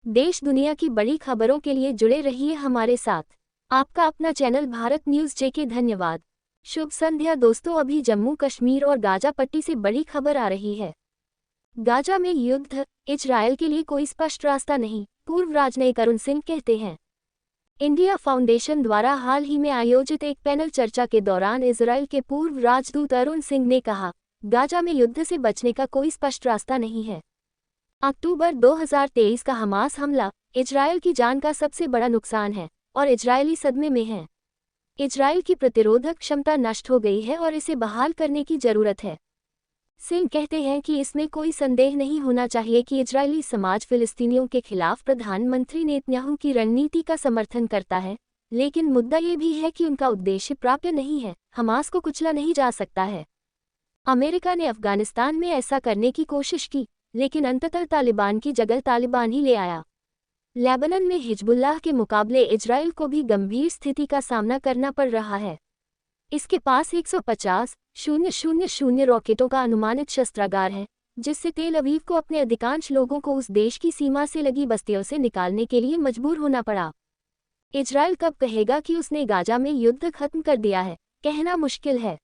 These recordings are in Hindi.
देश दुनिया की बड़ी खबरों के लिए जुड़े रहिए हमारे साथ। आपका अपना चैनल भारत न्यूज जेके धन्यवाद। शुभ संध्या दोस्तों, अभी जम्मू कश्मीर और गाजा पट्टी से बड़ी खबर आ रही है। गाजा में युद्ध, इजरायल के लिए कोई स्पष्ट रास्ता नहीं, पूर्व राजनयिक अरुण सिंह कहते हैं। इंडिया फाउंडेशन द्वारा हाल ही में आयोजित एक पैनल चर्चा के दौरान इजरायल के पूर्व राजदूत अरुण सिंह ने कहा, गाजा में युद्ध से बचने का कोई स्पष्ट रास्ता नहीं है। अक्टूबर 2023 का हमास हमला इजरायल की जान का सबसे बड़ा नुकसान है और इजरायली सदमे में हैं। इजरायल की प्रतिरोधक क्षमता नष्ट हो गई है और इसे बहाल करने की जरूरत है। सिंह कहते हैं कि इसमें कोई संदेह नहीं होना चाहिए कि इजरायली समाज फिलिस्तीनियों के खिलाफ प्रधानमंत्री नेतन्याहू की रणनीति का समर्थन करता है, लेकिन मुद्दा ये भी है कि उनका उद्देश्य प्राप्य नहीं है। हमास को कुचला नहीं जा सकता है। अमेरिका ने अफगानिस्तान में ऐसा करने की कोशिश की, लेकिन अंततः तालिबान की जगह तालिबान ही ले आया। लेबनान में हिजबुल्लाह के मुकाबले इजरायल को भी गंभीर स्थिति का सामना करना पड़ रहा है। इसके पास 150,000 रॉकेटों का अनुमानित शस्त्रागार है, जिससे तेल अवीव को अपने अधिकांश लोगों को उस देश की सीमा से लगी बस्तियों से निकालने के लिए मजबूर होना पड़ा। इजरायल कब कहेगा कि उसने गाजा में युद्ध खत्म कर दिया है, कहना मुश्किल है।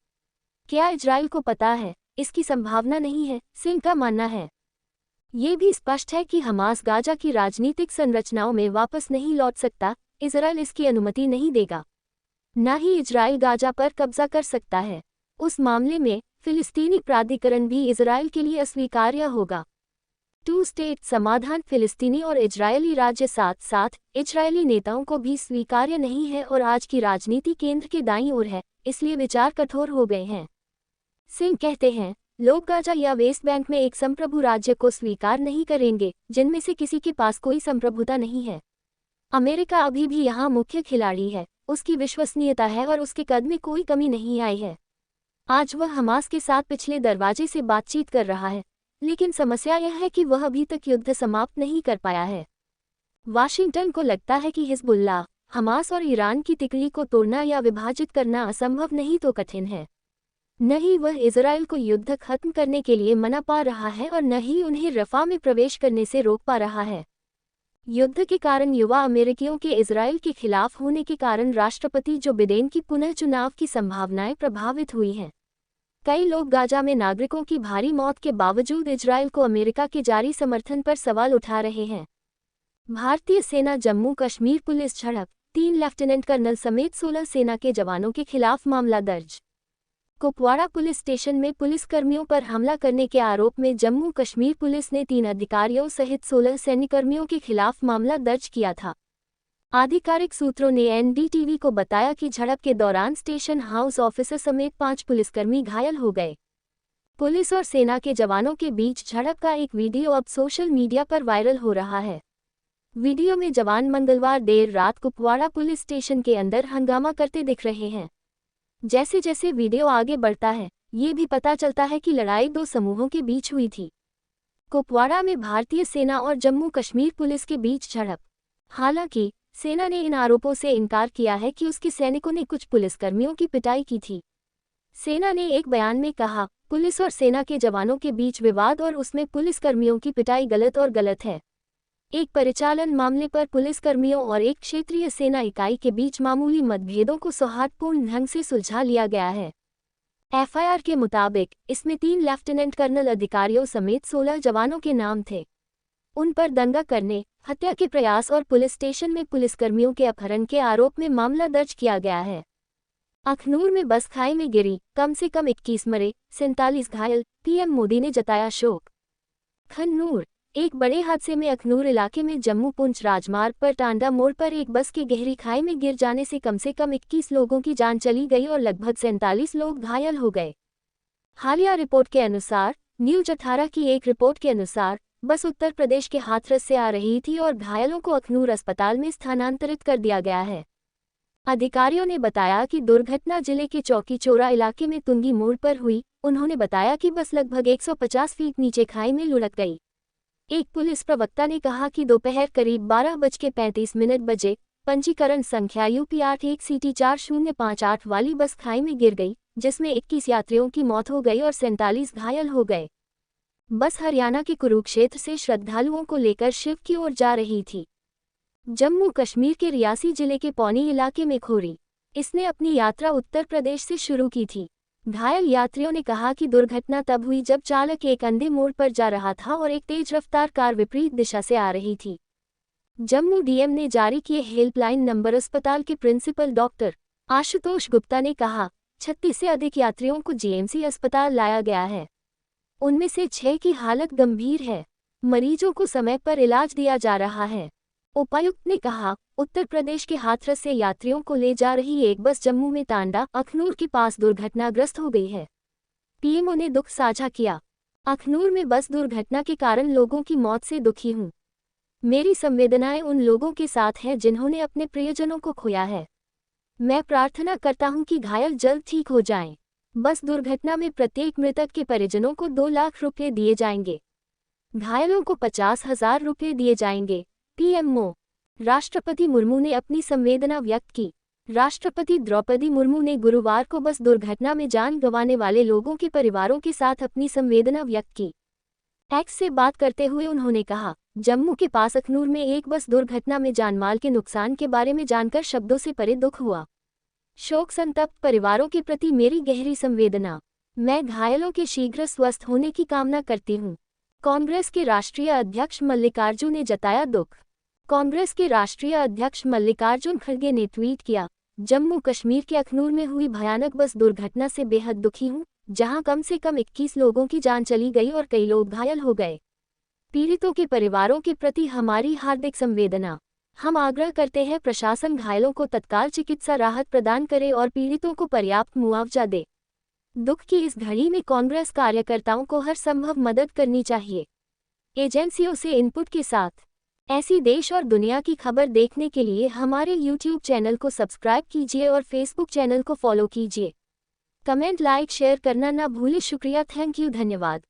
क्या इजरायल को पता है? इसकी संभावना नहीं है, सिंह का मानना है। ये भी स्पष्ट है कि हमास गाजा की राजनीतिक संरचनाओं में वापस नहीं लौट सकता। इजरायल इसकी अनुमति नहीं देगा। न ही इजरायल गाजा पर कब्जा कर सकता है। उस मामले में फिलिस्तीनी प्राधिकरण भी इजरायल के लिए अस्वीकार्य होगा। टू स्टेट समाधान फिलिस्तीनी और इजरायली राज्य साथ साथ इजरायली नेताओं को भी स्वीकार्य नहीं है और आज की राजनीति केंद्र के दाईं ओर है, इसलिए विचार कठोर हो गए हैं। सिंह कहते हैं, लोग गाजा या वेस्ट बैंक में एक संप्रभु राज्य को स्वीकार नहीं करेंगे, जिनमें से किसी के पास कोई संप्रभुता नहीं है। अमेरिका अभी भी यहाँ मुख्य खिलाड़ी है, उसकी विश्वसनीयता है और उसके कद में कोई कमी नहीं आई है। आज वह हमास के साथ पिछले दरवाजे से बातचीत कर रहा है, लेकिन समस्या यह है कि वह अभी तक युद्ध समाप्त नहीं कर पाया है। वाशिंगटन को लगता है कि हिजबुल्लाह, हमास और ईरान की तिकड़ी को तोड़ना या विभाजित करना असंभव नहीं तो कठिन है। न ही वह इजरायल को युद्ध खत्म करने के लिए मना पा रहा है और न ही उन्हें रफा में प्रवेश करने से रोक पा रहा है। युद्ध के कारण युवा अमेरिकियों के इजरायल के खिलाफ होने के कारण राष्ट्रपति जो बिडेन की पुनः चुनाव की संभावनाएं प्रभावित हुई हैं। कई लोग गाजा में नागरिकों की भारी मौत के बावजूद इजरायल को अमेरिका के जारी समर्थन पर सवाल उठा रहे हैं। भारतीय सेना जम्मू कश्मीर पुलिस झड़प, 3 लेफ्टिनेंट कर्नल समेत 16 सेना के जवानों के खिलाफ मामला दर्ज। कुपवाड़ा पुलिस स्टेशन में पुलिसकर्मियों पर हमला करने के आरोप में जम्मू कश्मीर पुलिस ने 3 अधिकारियों सहित 16 सैन्यकर्मियों के खिलाफ मामला दर्ज किया था। आधिकारिक सूत्रों ने एनडीटीवी को बताया कि झड़प के दौरान स्टेशन हाउस ऑफिसर समेत 5 पुलिसकर्मी घायल हो गए। पुलिस और सेना के जवानों के बीच झड़प का एक वीडियो अब सोशल मीडिया पर वायरल हो रहा है। वीडियो में जवान मंगलवार देर रात कुपवाड़ा पुलिस स्टेशन के अंदर हंगामा करते दिख रहे हैं। जैसे जैसे वीडियो आगे बढ़ता है, ये भी पता चलता है कि लड़ाई 2 समूहों के बीच हुई थी। कुपवाड़ा में भारतीय सेना और जम्मू कश्मीर पुलिस के बीच झड़प। हालांकि सेना ने इन आरोपों से इनकार किया है कि उसके सैनिकों ने कुछ पुलिसकर्मियों की पिटाई की थी। सेना ने एक बयान में कहा, पुलिस और सेना के जवानों के बीच विवाद और उसमें पुलिसकर्मियों की पिटाई गलत है। एक परिचालन मामले पर पुलिसकर्मियों और एक क्षेत्रीय सेना इकाई के बीच मामूली मतभेदों को सौहार्दपूर्ण ढंग से सुलझा लिया गया है। एफआईआर के मुताबिक इसमें 3 लेफ्टिनेंट कर्नल अधिकारियों समेत 16 जवानों के नाम थे। उन पर दंगा करने, हत्या के प्रयास और पुलिस स्टेशन में पुलिसकर्मियों के अपहरण के आरोप में मामला दर्ज किया गया है। अखनूर में बस खाई में गिरी, कम से कम 21 मरे, 47 घायल, पीएम मोदी ने जताया शोक। खन्नूर, एक बड़े हादसे में अखनूर इलाके में जम्मू पुंछ राजमार्ग पर टांडा मोड़ पर एक बस के गहरी खाई में गिर जाने से कम 21 लोगों की जान चली गई और लगभग 47 लोग घायल हो गए। हालिया रिपोर्ट के अनुसार, न्यूज 18 की एक रिपोर्ट के अनुसार, बस उत्तर प्रदेश के हाथरस से आ रही थी और घायलों को अखनूर अस्पताल में स्थानांतरित कर दिया गया है। अधिकारियों ने बताया कि दुर्घटना जिले के चौकी चौरा इलाके में तुंगी मोड़ पर हुई। उन्होंने बताया कि बस लगभग 150 फीट नीचे खाई में लुढ़क गई। एक पुलिस प्रवक्ता ने कहा कि दोपहर करीब 12:35 बजे पंजीकरण संख्या यूपी 81CT 4058 वाली बस खाई में गिर गई, जिसमें 21 यात्रियों की मौत हो गई और 47 घायल हो गए। बस हरियाणा के कुरुक्षेत्र से श्रद्धालुओं को लेकर शिव की ओर जा रही थी। जम्मू कश्मीर के रियासी जिले के पौनी इलाके में खोरी इसने अपनी यात्रा उत्तर प्रदेश से शुरू की थी। घायल यात्रियों ने कहा कि दुर्घटना तब हुई जब चालक एक अंधे मोड़ पर जा रहा था और एक तेज रफ्तार कार विपरीत दिशा से आ रही थी। जम्मू डीएम ने जारी किए हेल्पलाइन नंबर। अस्पताल के प्रिंसिपल डॉक्टर आशुतोष गुप्ता ने कहा, 36 से अधिक यात्रियों को जीएमसी अस्पताल लाया गया है। उनमें से 6 की हालत गंभीर है। मरीजों को समय पर इलाज दिया जा रहा है। उपायुक्त ने कहा, उत्तर प्रदेश के हाथरस से यात्रियों को ले जा रही एक बस जम्मू में तांडा अखनूर के पास दुर्घटनाग्रस्त हो गई है। पीएमओ ने दुख साझा किया। अखनूर में बस दुर्घटना के कारण लोगों की मौत से दुखी हूं। मेरी संवेदनाएं उन लोगों के साथ हैं जिन्होंने अपने प्रियजनों को खोया है। मैं प्रार्थना करता हूं कि घायल जल्द ठीक हो जाएं। बस दुर्घटना में प्रत्येक मृतक के परिजनों को 2 लाख रुपये दिए जाएंगे। घायलों को 50,000 रुपये दिए जाएंगे। पीएमओ राष्ट्रपति मुर्मू ने अपनी संवेदना व्यक्त की। राष्ट्रपति द्रौपदी मुर्मू ने गुरुवार को बस दुर्घटना में जान गंवाने वाले लोगों के परिवारों के साथ अपनी संवेदना व्यक्त की। एक्स से बात करते हुए उन्होंने कहा, जम्मू के पास अखनूर में एक बस दुर्घटना में जानमाल के नुकसान के बारे में जानकर शब्दों से परे दुख हुआ। शोक संतप्त परिवारों के प्रति मेरी गहरी संवेदना। मैं घायलों के शीघ्र स्वस्थ होने की कामना करती हूँ। कांग्रेस के राष्ट्रीय अध्यक्ष मल्लिकार्जुन ने जताया दुख। कांग्रेस के राष्ट्रीय अध्यक्ष मल्लिकार्जुन खड़गे ने ट्वीट किया, जम्मू कश्मीर के अखनूर में हुई भयानक बस दुर्घटना से बेहद दुखी हूँ, जहां कम से कम 21 लोगों की जान चली गई और कई लोग घायल हो गए। पीड़ितों के परिवारों के प्रति हमारी हार्दिक संवेदना। हम आग्रह करते हैं प्रशासन घायलों को तत्काल चिकित्सा राहत प्रदान करे और पीड़ितों को पर्याप्त मुआवजा दे। दुख की इस घड़ी में कांग्रेस कार्यकर्ताओं को हर संभव मदद करनी चाहिए। एजेंसियों से इनपुट के साथ ऐसी देश और दुनिया की खबर देखने के लिए हमारे YouTube चैनल को सब्सक्राइब कीजिए और Facebook चैनल को फॉलो कीजिए। कमेंट, लाइक, शेयर करना ना भूलें। शुक्रिया, थैंक यू, धन्यवाद।